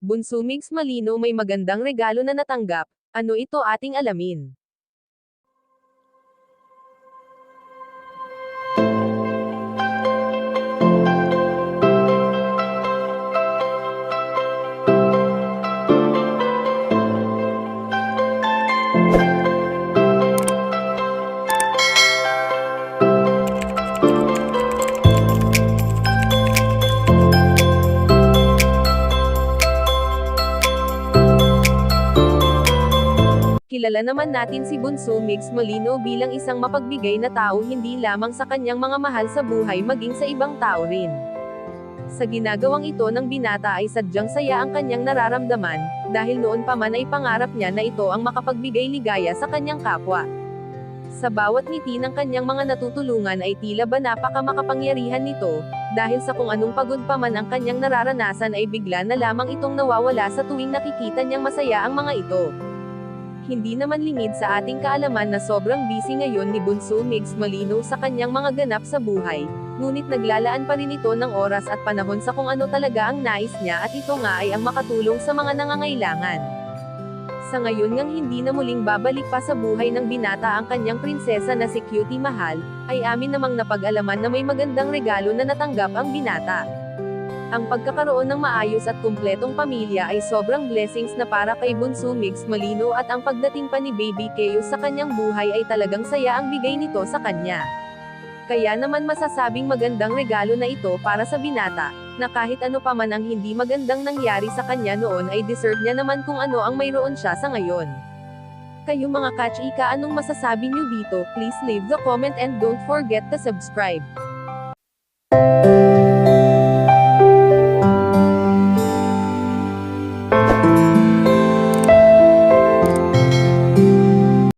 Bunso Migs Malino may magandang regalo na natanggap. Ano ito ating alamin? Kilala naman natin si Bunso Migs Malino bilang isang mapagbigay na tao hindi lamang sa kanyang mga mahal sa buhay maging sa ibang tao rin. Sa ginagawang ito ng binata ay sadyang saya ang kanyang nararamdaman, dahil noon pa man ay pangarap niya na ito ang makapagbigay ligaya sa kanyang kapwa. Sa bawat ngiti ng kanyang mga natutulungan ay tila ba napaka makapangyarihan nito, dahil sa kung anong pagod pa man ang kanyang nararanasan ay bigla na lamang itong nawawala sa tuwing nakikita niyang masaya ang mga ito. Hindi naman lingid sa ating kaalaman na sobrang busy ngayon ni Bunso Migs Malino sa kanyang mga ganap sa buhay, ngunit naglalaan pa rin ito ng oras at panahon sa kung ano talaga ang nais niya at ito nga ay ang makatulong sa mga nangangailangan. Sa ngayon ngang hindi na muling babalik pa sa buhay ng binata ang kanyang prinsesa na si Cutie Mahal, ay amin namang napag-alaman na may magandang regalo na natanggap ang binata. Ang pagkakaroon ng maayos at kumpletong pamilya ay sobrang blessings na para kay Bunso Migs Malino at ang pagdating pa ni Baby Chaos sa kanyang buhay ay talagang saya ang bigay nito sa kanya. Kaya naman masasabing magandang regalo na ito para sa binata, na kahit ano pa man ang hindi magandang nangyari sa kanya noon ay deserve niya naman kung ano ang mayroon siya sa ngayon. Kayo mga kachika, anong masasabi niyo dito? Please leave the comment and don't forget to subscribe.